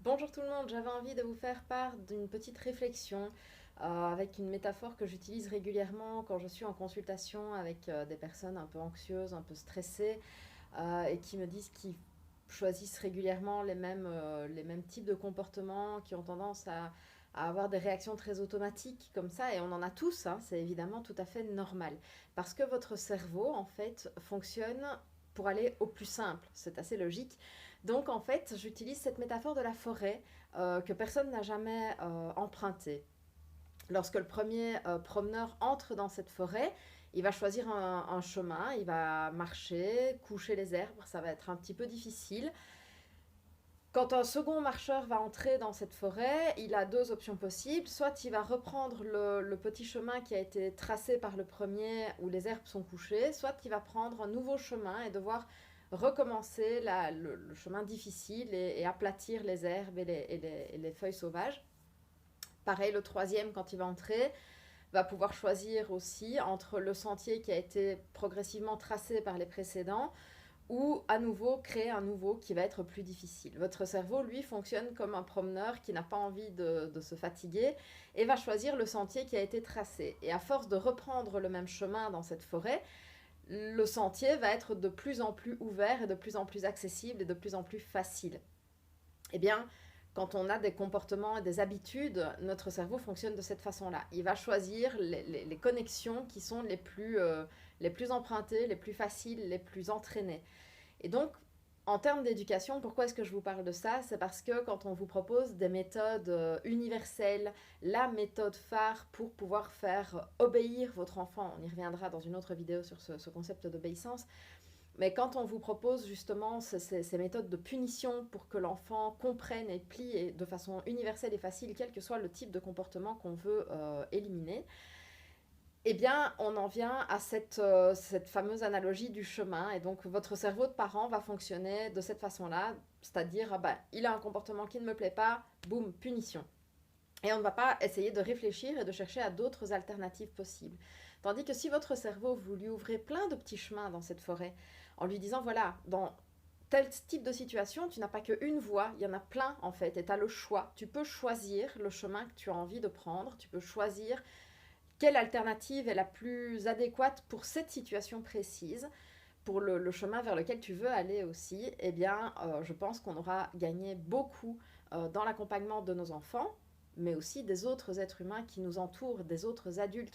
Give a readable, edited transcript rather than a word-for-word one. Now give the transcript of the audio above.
Bonjour tout le monde, j'avais envie de vous faire part d'une petite réflexion avec une métaphore que j'utilise régulièrement quand je suis en consultation avec des personnes un peu anxieuses, un peu stressées et qui me disent qu'ils choisissent régulièrement les mêmes types de comportements, qui ont tendance à avoir des réactions très automatiques comme ça, et on en a tous, hein, c'est évidemment tout à fait normal. Parce que votre cerveau, en fait, fonctionne pour aller au plus simple, c'est assez logique. Donc, en fait, j'utilise cette métaphore de la forêt que personne n'a jamais empruntée. Lorsque le premier promeneur entre dans cette forêt, il va choisir un chemin, il va marcher, coucher les herbes, ça va être un petit peu difficile. Quand un second marcheur va entrer dans cette forêt, il a deux options possibles. Soit il va reprendre le petit chemin qui a été tracé par le premier où les herbes sont couchées, soit il va prendre un nouveau chemin et devoir recommencer le chemin difficile et aplatir les herbes et les feuilles sauvages. Pareil, le troisième, quand il va entrer, va pouvoir choisir aussi entre le sentier qui a été progressivement tracé par les précédents ou à nouveau créer un nouveau qui va être plus difficile. Votre cerveau, lui, fonctionne comme un promeneur qui n'a pas envie de se fatiguer et va choisir le sentier qui a été tracé. Et à force de reprendre le même chemin dans cette forêt, le sentier va être de plus en plus ouvert et de plus en plus accessible et de plus en plus facile. Eh bien, quand on a des comportements et des habitudes, notre cerveau fonctionne de cette façon-là. Il va choisir les connexions qui sont les plus empruntées, les plus faciles, les plus entraînées. Et donc, en termes d'éducation, pourquoi est-ce que je vous parle de ça? C'est parce que quand on vous propose des méthodes universelles, la méthode phare pour pouvoir faire obéir votre enfant, on y reviendra dans une autre vidéo sur ce concept d'obéissance, mais quand on vous propose justement ces méthodes de punition pour que l'enfant comprenne et plie de façon universelle et facile, quel que soit le type de comportement qu'on veut éliminer, eh bien, on en vient à cette fameuse analogie du chemin. Et donc, votre cerveau de parent va fonctionner de cette façon-là, c'est-à-dire, ah bah, il a un comportement qui ne me plaît pas, boum, punition. Et on ne va pas essayer de réfléchir et de chercher à d'autres alternatives possibles. Tandis que si votre cerveau, vous lui ouvrez plein de petits chemins dans cette forêt, en lui disant, voilà, dans tel type de situation, tu n'as pas qu'une voie, il y en a plein en fait, et tu as le choix. Tu peux choisir le chemin que tu as envie de prendre, tu peux choisir quelle alternative est la plus adéquate pour cette situation précise, pour le chemin vers lequel tu veux aller aussi, eh bien, je pense qu'on aura gagné beaucoup dans l'accompagnement de nos enfants, mais aussi des autres êtres humains qui nous entourent, des autres adultes